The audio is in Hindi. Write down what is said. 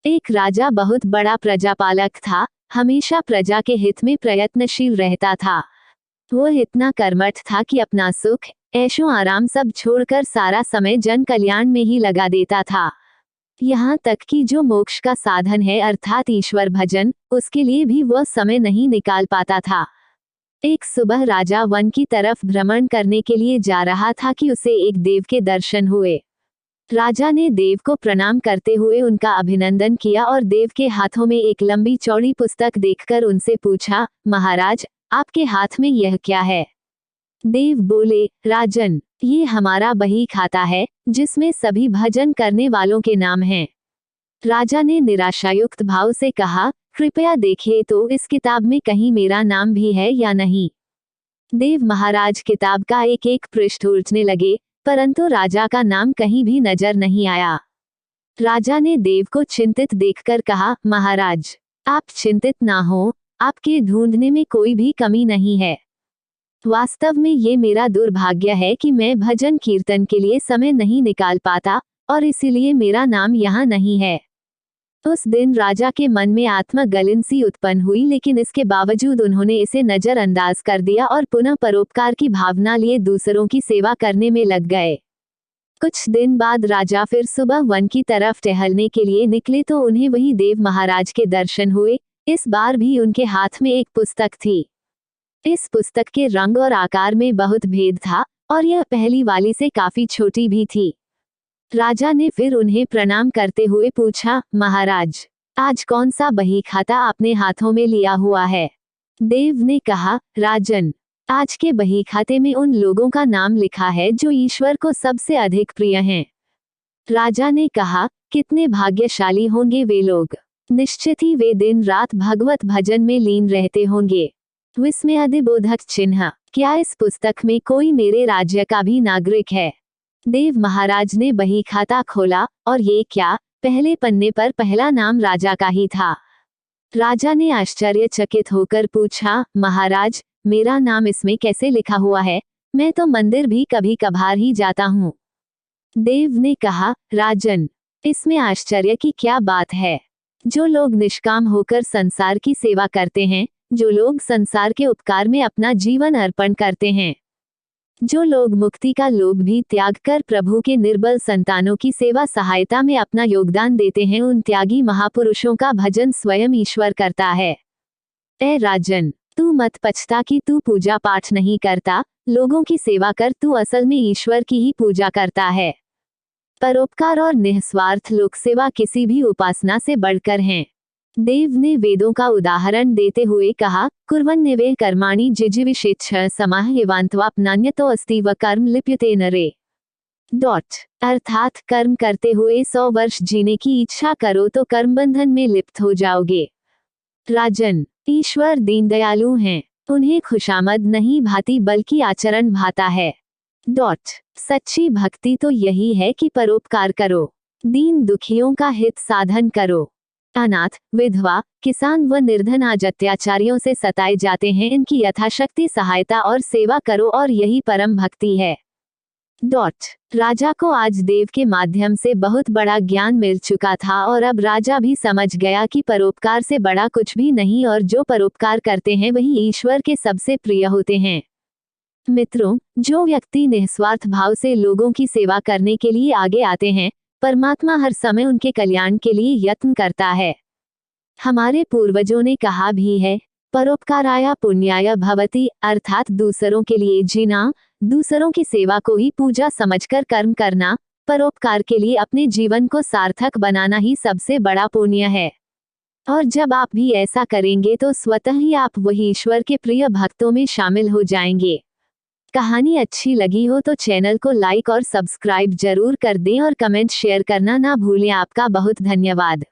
एक राजा बहुत बड़ा प्रजापालक था, हमेशा प्रजा के हित में प्रयत्नशील रहता था। वो इतना कर्मठ था कि अपना सुख, ऐशो आराम सब छोड़कर सारा समय जन कल्याण में ही लगा देता था। यहाँ तक कि जो मोक्ष का साधन है अर्थात ईश्वर भजन, उसके लिए भी वह समय नहीं निकाल पाता था। एक सुबह राजा वन की तरफ भ्रमण करने के लिए जा रहा था कि उसे एक देव के दर्शन हुए। राजा ने देव को प्रणाम करते हुए उनका अभिनंदन किया और देव के हाथों में एक लंबी चौड़ी पुस्तक देखकर उनसे पूछा, महाराज, आपके हाथ में यह क्या है? देव बोले, राजन, ये हमारा बही खाता है, जिसमें सभी भजन करने वालों के नाम हैं। राजा ने निराशायुक्त भाव से कहा, कृपया देखिए तो इस किताब में कहीं मेरा नाम भी है या नहीं। देव महाराज किताब का एक एक पृष्ठ उलटने लगे, परंतु राजा का नाम कहीं भी नजर नहीं आया। राजा ने देव को चिंतित देखकर कहा, महाराज, आप चिंतित ना हो, आपके ढूंढने में कोई भी कमी नहीं है। वास्तव में ये मेरा दुर्भाग्य है कि मैं भजन कीर्तन के लिए समय नहीं निकाल पाता, और इसीलिए मेरा नाम यहाँ नहीं है। उस दिन राजा के मन में आत्मगलन सी उत्पन्न हुई, लेकिन इसके बावजूद उन्होंने इसे नजरअंदाज कर दिया और पुनः परोपकार की भावना लिए दूसरों की सेवा करने में लग गए। कुछ दिन बाद राजा फिर सुबह वन की तरफ टहलने के लिए निकले तो उन्हें वही देव महाराज के दर्शन हुए। इस बार भी उनके हाथ में एक पुस्तक थी। इस पुस्तक के रंग और आकार में बहुत भेद था, और यह पहली वाली से काफी छोटी भी थी। राजा ने फिर उन्हें प्रणाम करते हुए पूछा, महाराज, आज कौन सा बही खाता आपने हाथों में लिया हुआ है? देव ने कहा, राजन, आज के बही खाते में उन लोगों का नाम लिखा है जो ईश्वर को सबसे अधिक प्रिय हैं। राजा ने कहा, कितने भाग्यशाली होंगे वे लोग, निश्चित ही वे दिन रात भगवत भजन में लीन रहते होंगे। विस्मयादिबोधक चिन्ह, क्या इस पुस्तक में कोई मेरे राज्य का भी नागरिक है? देव महाराज ने बही खाता खोला, और ये क्या, पहले पन्ने पर पहला नाम राजा का ही था। राजा ने आश्चर्यचकित होकर पूछा, महाराज, मेरा नाम इसमें कैसे लिखा हुआ है? मैं तो मंदिर भी कभी कभार ही जाता हूँ। देव ने कहा, राजन, इसमें आश्चर्य की क्या बात है? जो लोग निष्काम होकर संसार की सेवा करते हैं, जो लोग संसार के उपकार में अपना जीवन अर्पण करते हैं, जो लोग मुक्ति का लोभ भी त्याग कर प्रभु के निर्बल संतानों की सेवा सहायता में अपना योगदान देते हैं, उन त्यागी महापुरुषों का भजन स्वयं ईश्वर करता है। ऐ राजन, तू मत पछता कि तू पूजा पाठ नहीं करता, लोगों की सेवा कर, तू असल में ईश्वर की ही पूजा करता है। परोपकार और निस्वार्थ लोक सेवा किसी भी उपासना से बढ़कर हैं। देव ने वेदों का उदाहरण देते हुए कहा, कुर्वन्नेवे कर्माणि जिजीविषेच्छः समाह एवान्त्वापनान्यतो अस्ति व कर्म लिप्यते नरे। अर्थात कर्म करते हुए 100 वर्ष जीने की इच्छा करो तो कर्म बंधन में लिप्त हो जाओगे। राजन, ईश्वर दीनदयालु हैं, उन्हें खुशामद नहीं भाती बल्कि आचरण भाता है। सच्ची भक्ति तो यही है कि परोपकार करो, दीन दुखियों का हित साधन करो। अनाथ, विधवा, किसान व निर्धन आज अत्याचारियों से सताए जाते हैं, इनकी यथाशक्ति सहायता और सेवा करो, और यही परम भक्ति है। राजा को आज देव के माध्यम से बहुत बड़ा ज्ञान मिल चुका था, और अब राजा भी समझ गया कि परोपकार से बड़ा कुछ भी नहीं, और जो परोपकार करते हैं वही ईश्वर के सबसे प्रिय होते हैं। मित्रों, जो व्यक्ति निस्वार्थ भाव से लोगों की सेवा करने के लिए आगे आते हैं, परमात्मा हर समय उनके कल्याण के लिए यत्न करता है। हमारे पूर्वजों ने कहा भी है, परोपकाराय पुण्याय भवति, अर्थात दूसरों के लिए जीना, दूसरों की सेवा को ही पूजा समझकर कर्म करना, परोपकार के लिए अपने जीवन को सार्थक बनाना ही सबसे बड़ा पुण्य है। और जब आप भी ऐसा करेंगे तो स्वतः ही आप वही ईश्वर के प्रिय भक्तों में शामिल हो जाएंगे। कहानी अच्छी लगी हो तो चैनल को लाइक और सब्सक्राइब जरूर कर दें, और कमेंट शेयर करना ना भूलें। आपका बहुत धन्यवाद।